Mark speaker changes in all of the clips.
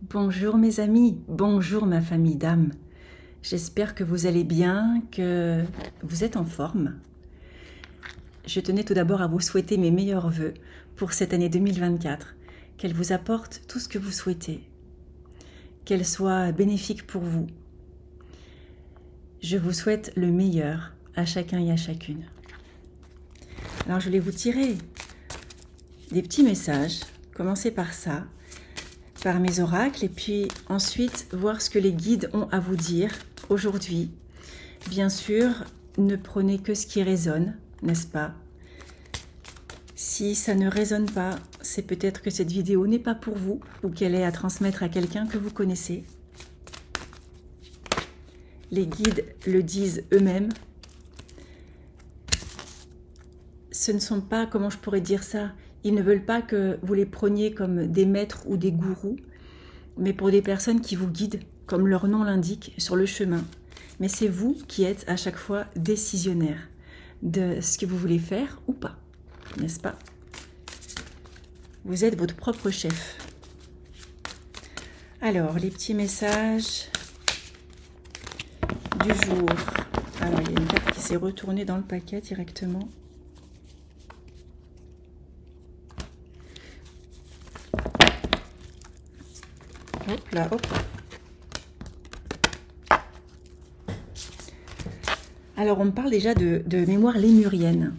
Speaker 1: Bonjour mes amis, bonjour ma famille d'âme. J'espère que vous allez bien, que vous êtes en forme. Je tenais tout d'abord à vous souhaiter mes meilleurs vœux pour cette année 2024, qu'elle vous apporte tout ce que vous souhaitez, qu'elle soit bénéfique pour vous. Je vous souhaite le meilleur à chacun et à chacune. Alors je vais vous tirer des petits messages, commencer par ça, par mes oracles, et puis ensuite voir ce que les guides ont à vous dire aujourd'hui. Bien sûr, ne prenez que ce qui résonne, n'est-ce pas? Si ça ne résonne pas, c'est peut-être que cette vidéo n'est pas pour vous ou qu'elle est à transmettre à quelqu'un que vous connaissez. Les guides le disent eux-mêmes. Ce ne sont pas, comment je pourrais dire ça, ils ne veulent pas que vous les preniez comme des maîtres ou des gourous, mais pour des personnes qui vous guident, comme leur nom l'indique, sur le chemin. Mais c'est vous qui êtes à chaque fois décisionnaire de ce que vous voulez faire ou pas, n'est-ce pas? Vous êtes votre propre chef. Alors, les petits messages du jour. Alors, il y a une carte qui s'est retournée dans le paquet directement. Hop là, hop. Alors, on me parle déjà de mémoire lémurienne.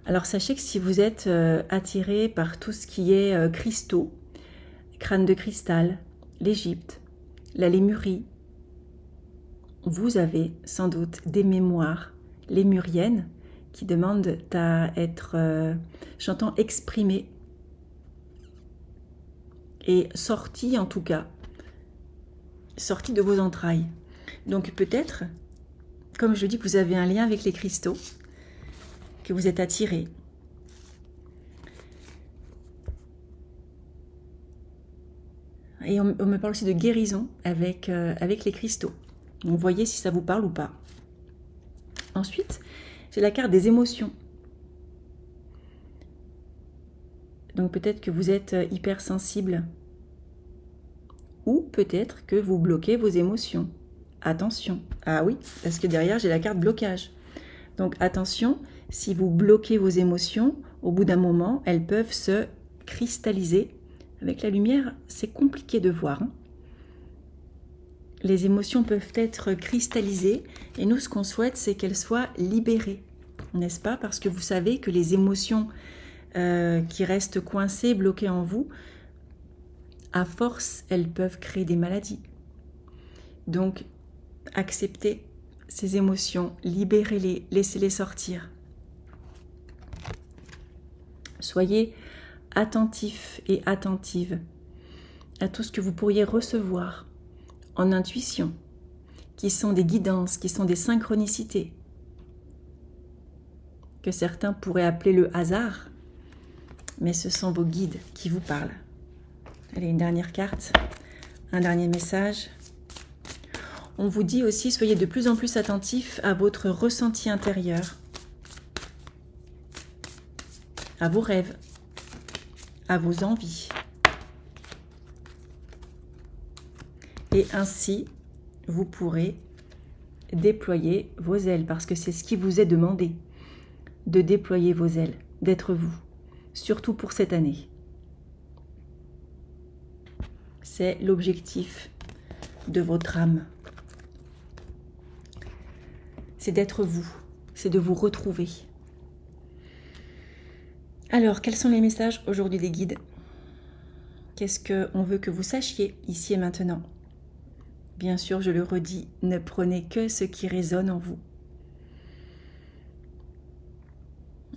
Speaker 1: Alors, sachez que si vous êtes attiré par tout ce qui est cristaux, crâne de cristal, l'Égypte, la Lémurie, vous avez sans doute des mémoires lémuriennes qui demandent à être, j'entends, exprimées et sorties en tout cas, sorties de vos entrailles. Donc peut-être, comme je dis, que vous avez un lien avec les cristaux, que vous êtes attiré. Et on me parle aussi de guérison avec les cristaux. Donc voyez si ça vous parle ou pas. Ensuite, j'ai la carte des émotions. Donc peut-être que vous êtes hypersensible. Ou peut-être que vous bloquez vos émotions. Attention. Ah oui, parce que derrière, j'ai la carte blocage. Donc attention, si vous bloquez vos émotions, au bout d'un moment, elles peuvent se cristalliser. Avec la lumière, c'est compliqué de voir. Les émotions peuvent être cristallisées et nous, ce qu'on souhaite, c'est qu'elles soient libérées, n'est-ce pas? Parce que vous savez que les émotions qui restent coincées, bloquées en vous, à force, elles peuvent créer des maladies. Donc, acceptez ces émotions, libérez-les, laissez-les sortir. Soyez attentifs et attentives à tout ce que vous pourriez recevoir en intuition, qui sont des guidances, qui sont des synchronicités, que certains pourraient appeler le hasard, mais ce sont vos guides qui vous parlent. Allez, une dernière carte, un dernier message. On vous dit aussi, soyez de plus en plus attentifs à votre ressenti intérieur, à vos rêves, à vos envies. Et ainsi, vous pourrez déployer vos ailes, parce que c'est ce qui vous est demandé, de déployer vos ailes, d'être vous, surtout pour cette année. C'est l'objectif de votre âme. C'est d'être vous, c'est de vous retrouver. Alors, quels sont les messages aujourd'hui des guides? Qu'est-ce qu'on veut que vous sachiez ici et maintenant? Bien sûr, je le redis, ne prenez que ce qui résonne en vous.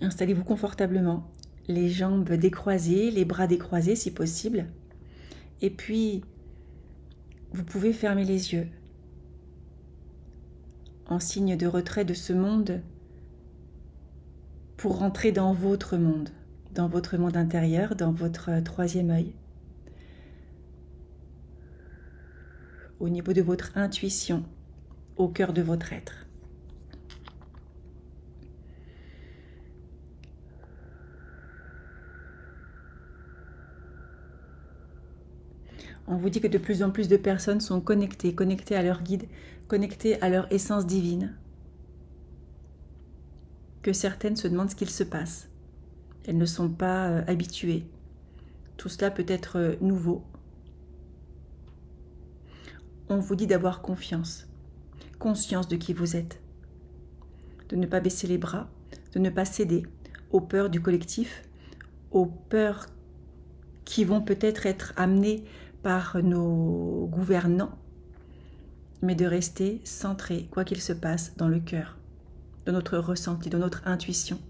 Speaker 1: Installez-vous confortablement, les jambes décroisées, les bras décroisés si possible. Et puis, vous pouvez fermer les yeux en signe de retrait de ce monde pour rentrer dans votre monde intérieur, dans votre troisième œil. Au niveau de votre intuition, au cœur de votre être. On vous dit que de plus en plus de personnes sont connectées à leur guide, connectées à leur essence divine. Que certaines se demandent ce qu'il se passe. Elles ne sont pas habituées. Tout cela peut être nouveau. On vous dit d'avoir confiance, conscience de qui vous êtes, de ne pas baisser les bras, de ne pas céder aux peurs du collectif, aux peurs qui vont peut-être être amenées par nos gouvernants, mais de rester centré, quoi qu'il se passe, dans le cœur, dans notre ressenti, dans notre intuition.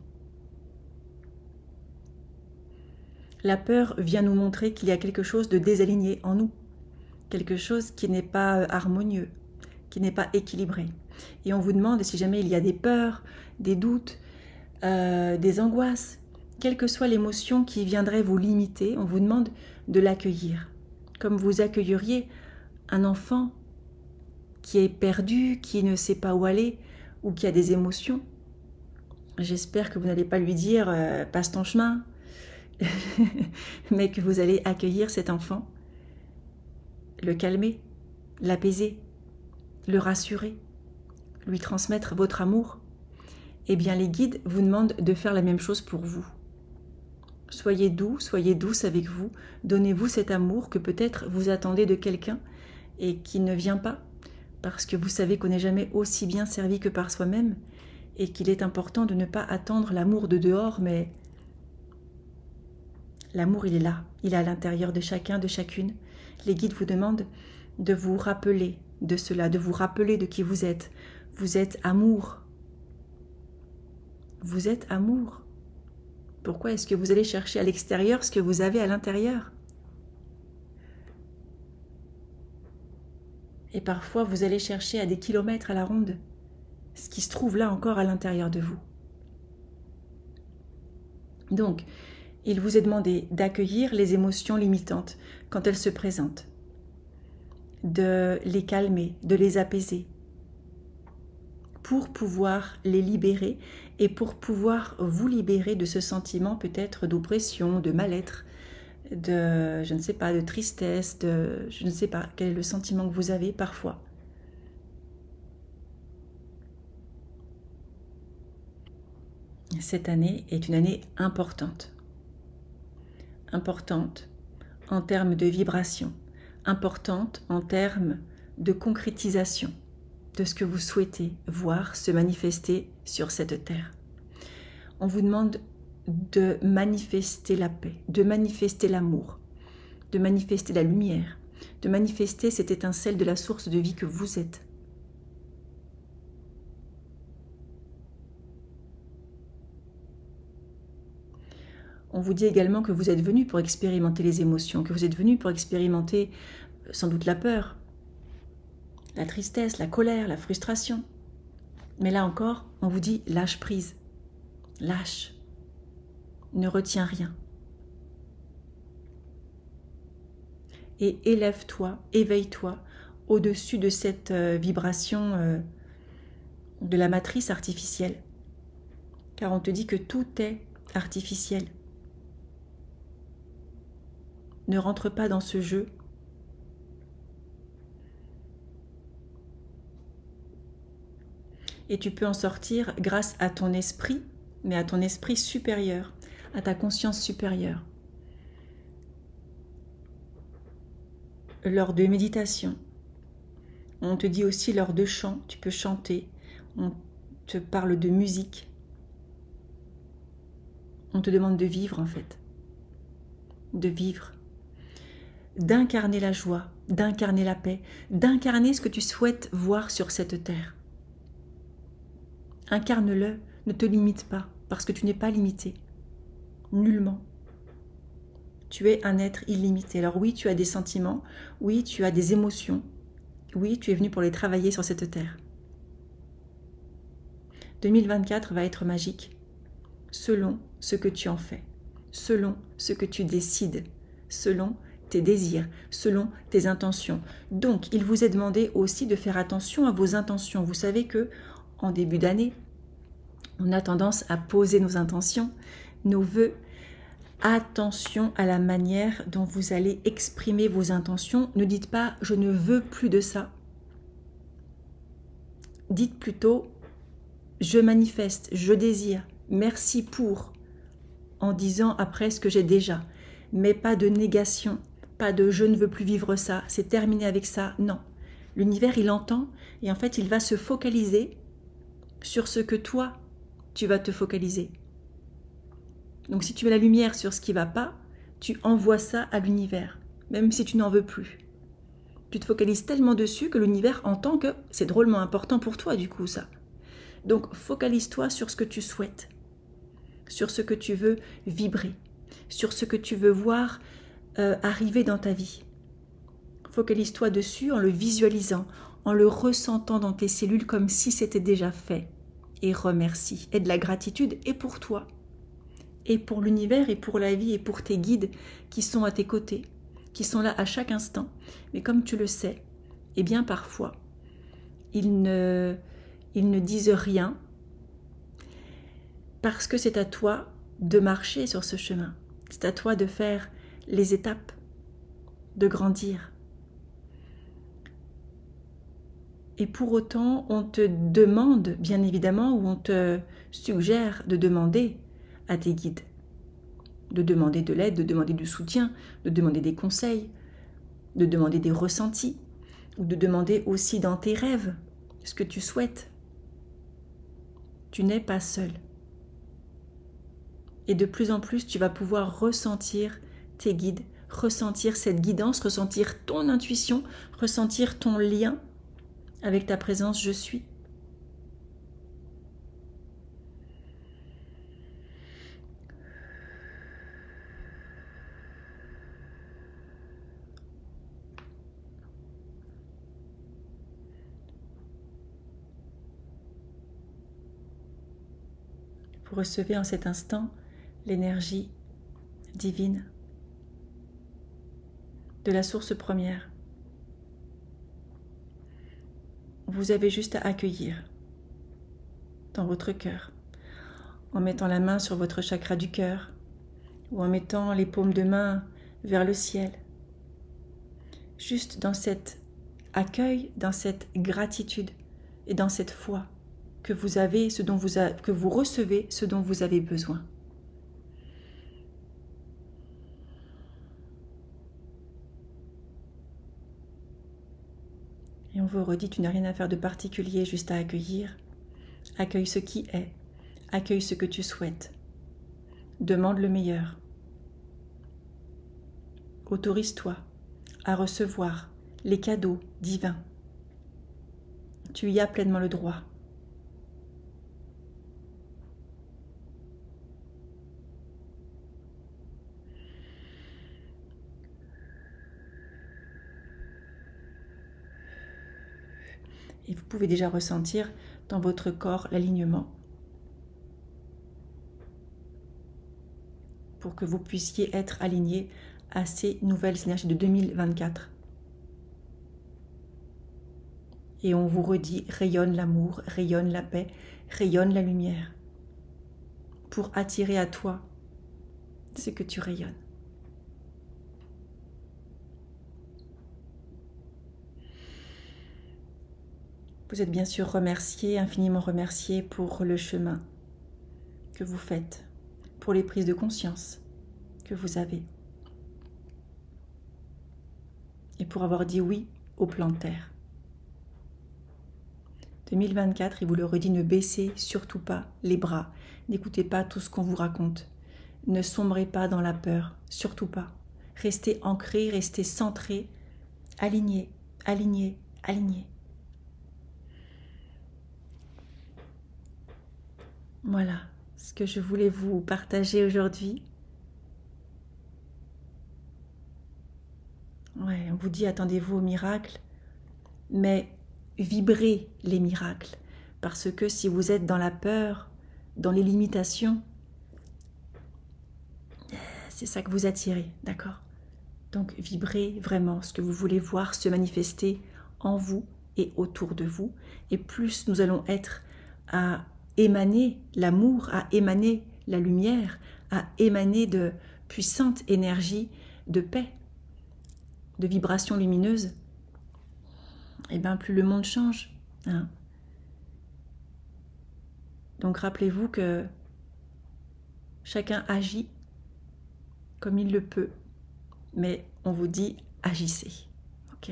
Speaker 1: La peur vient nous montrer qu'il y a quelque chose de désaligné en nous, quelque chose qui n'est pas harmonieux, qui n'est pas équilibré. Et on vous demande si jamais il y a des peurs, des doutes, des angoisses, quelle que soit l'émotion qui viendrait vous limiter, on vous demande de l'accueillir. Comme vous accueilleriez un enfant qui est perdu, qui ne sait pas où aller ou qui a des émotions. J'espère que vous n'allez pas lui dire « passe ton chemin », mais que vous allez accueillir cet enfant, le calmer, l'apaiser, le rassurer, lui transmettre votre amour. Eh bien, les guides vous demandent de faire la même chose pour vous. Soyez doux, soyez douce avec vous, donnez-vous cet amour que peut-être vous attendez de quelqu'un et qui ne vient pas, parce que vous savez qu'on n'est jamais aussi bien servi que par soi-même et qu'il est important de ne pas attendre l'amour de dehors, mais l'amour, il est là, il est à l'intérieur de chacun, de chacune. Les guides vous demandent de vous rappeler de cela, de vous rappeler de qui vous êtes. Vous êtes amour. Vous êtes amour. Pourquoi est-ce que vous allez chercher à l'extérieur ce que vous avez à l'intérieur? Et parfois, vous allez chercher à des kilomètres à la ronde ce qui se trouve là encore à l'intérieur de vous. Donc, il vous est demandé d'accueillir les émotions limitantes quand elles se présentent, de les calmer, de les apaiser, pour pouvoir les libérer et pour pouvoir vous libérer de ce sentiment peut-être d'oppression, de mal-être, de, je ne sais pas, de tristesse, de, je ne sais pas quel est le sentiment que vous avez parfois. Cette année est une année importante. Importante en termes de vibration, importante en termes de concrétisation de ce que vous souhaitez voir se manifester sur cette terre. On vous demande de manifester la paix, de manifester l'amour, de manifester la lumière, de manifester cette étincelle de la source de vie que vous êtes. On vous dit également que vous êtes venu pour expérimenter les émotions, que vous êtes venu pour expérimenter sans doute la peur, la tristesse, la colère, la frustration. Mais là encore, on vous dit lâche prise, lâche, ne retiens rien. Et élève-toi, éveille-toi au-dessus de cette vibration de la matrice artificielle. Car on te dit que tout est artificiel. Ne rentre pas dans ce jeu. Et tu peux en sortir grâce à ton esprit, mais à ton esprit supérieur, à ta conscience supérieure. Lors de méditation, on te dit aussi lors de chant, tu peux chanter, on te parle de musique. On te demande de vivre en fait, de vivre, d'incarner la joie, d'incarner la paix, d'incarner ce que tu souhaites voir sur cette terre. Incarne-le, ne te limite pas, parce que tu n'es pas limité, nullement. Tu es un être illimité. Alors oui, tu as des sentiments, oui, tu as des émotions, oui, tu es venu pour les travailler sur cette terre. 2024 va être magique, selon ce que tu en fais, selon ce que tu décides, selon tes désirs, selon tes intentions. Donc, il vous est demandé aussi de faire attention à vos intentions. Vous savez que en début d'année, on a tendance à poser nos intentions, nos vœux, Attention à la manière dont vous allez exprimer vos intentions. Ne dites pas « je ne veux plus de ça ». Dites plutôt « je manifeste, je désire, merci pour », en disant après ce que j'ai déjà. Mais pas de négation, pas de « je ne veux plus vivre ça, c'est terminé avec ça ». Non, l'univers il entend et en fait il va se focaliser sur ce que toi tu vas te focaliser. Donc si tu mets la lumière sur ce qui ne va pas, tu envoies ça à l'univers, même si tu n'en veux plus. Tu te focalises tellement dessus que l'univers entend que c'est drôlement important pour toi du coup ça. Donc focalise-toi sur ce que tu souhaites, sur ce que tu veux vibrer, sur ce que tu veux voir arriver dans ta vie. Focalise-toi dessus en le visualisant, en le ressentant dans tes cellules comme si c'était déjà fait. Et remercie. Et de la gratitude et pour toi, et pour l'univers, et pour la vie, et pour tes guides qui sont à tes côtés, qui sont là à chaque instant. Mais comme tu le sais, eh bien parfois, ils ne disent rien parce que c'est à toi de marcher sur ce chemin. C'est à toi de faire les étapes, de grandir. Et pour autant, on te demande, bien évidemment, ou on te suggère de demander à tes guides, de demander de l'aide, de demander du soutien, de demander des conseils, de demander des ressentis, ou de demander aussi dans tes rêves ce que tu souhaites. Tu n'es pas seul. Et de plus en plus, tu vas pouvoir ressentir tes guides, ressentir cette guidance, ressentir ton intuition, ressentir ton lien avec ta présence je suis. Vous recevez en cet instant l'énergie divine de la source première. Vous avez juste à accueillir dans votre cœur, en mettant la main sur votre chakra du cœur ou en mettant les paumes de main vers le ciel. Juste dans cet accueil, dans cette gratitude et dans cette foi que vous avez, que vous recevez ce dont vous avez besoin. Et on vous redit, tu n'as rien à faire de particulier, juste à accueillir. Accueille ce qui est, accueille ce que tu souhaites. Demande le meilleur. Autorise-toi à recevoir les cadeaux divins. Tu y as pleinement le droit. Et vous pouvez déjà ressentir dans votre corps l'alignement pour que vous puissiez être aligné à ces nouvelles énergies de 2024. Et on vous redit, rayonne l'amour, rayonne la paix, rayonne la lumière pour attirer à toi ce que tu rayonnes. Vous êtes bien sûr remercié, infiniment remercié pour le chemin que vous faites, pour les prises de conscience que vous avez et pour avoir dit oui au plan de terre. 2024, il vous le redit, ne baissez surtout pas les bras, n'écoutez pas tout ce qu'on vous raconte, ne sombrez pas dans la peur, surtout pas. Restez ancrés, restez centrés, alignés, alignés, alignés. Voilà ce que je voulais vous partager aujourd'hui. Ouais, on vous dit attendez-vous au miracle, mais vibrez les miracles. Parce que si vous êtes dans la peur, dans les limitations, c'est ça que vous attirez, d'accord? Donc vibrez vraiment ce que vous voulez voir se manifester en vous et autour de vous. Et plus nous allons être à émaner l'amour, à émaner la lumière, à émaner de puissante énergie de paix, de vibration lumineuse, et bien plus le monde change. Hein. Donc rappelez-vous que chacun agit comme il le peut, mais on vous dit agissez. Ok ?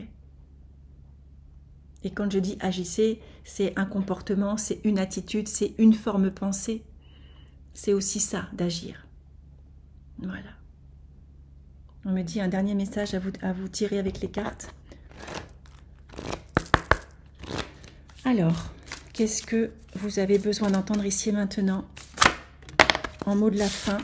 Speaker 1: Et quand je dis agissez, c'est un comportement, c'est une attitude, c'est une forme pensée. C'est aussi ça, d'agir. Voilà. On me dit un dernier message à vous tirer avec les cartes. Alors, qu'est-ce que vous avez besoin d'entendre ici et maintenant en mot de la fin?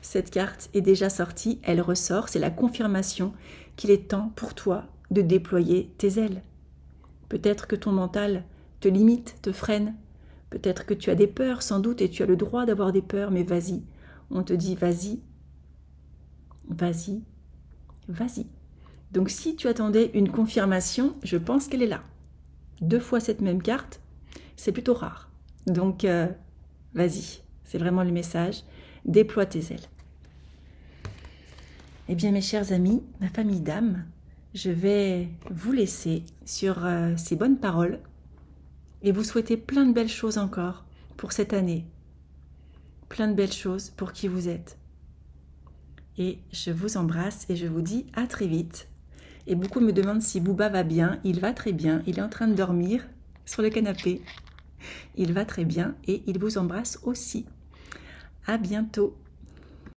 Speaker 1: Cette carte est déjà sortie, elle ressort, c'est la confirmation qu'il est temps pour toi de déployer tes ailes. Peut-être que ton mental te limite, te freine. Peut-être que tu as des peurs, sans doute, et tu as le droit d'avoir des peurs, mais vas-y. On te dit vas-y, vas-y, vas-y. Donc si tu attendais une confirmation, je pense qu'elle est là. 2 fois cette même carte, c'est plutôt rare. Donc vas-y, c'est vraiment le message. Déploie tes ailes. Eh bien mes chers amis, ma famille d'âme, je vais vous laisser sur ces bonnes paroles et vous souhaiter plein de belles choses encore pour cette année. Plein de belles choses pour qui vous êtes. Et je vous embrasse et je vous dis à très vite. Et beaucoup me demandent si Bouba va bien. Il va très bien. Il est en train de dormir sur le canapé. Il va très bien et il vous embrasse aussi. À bientôt.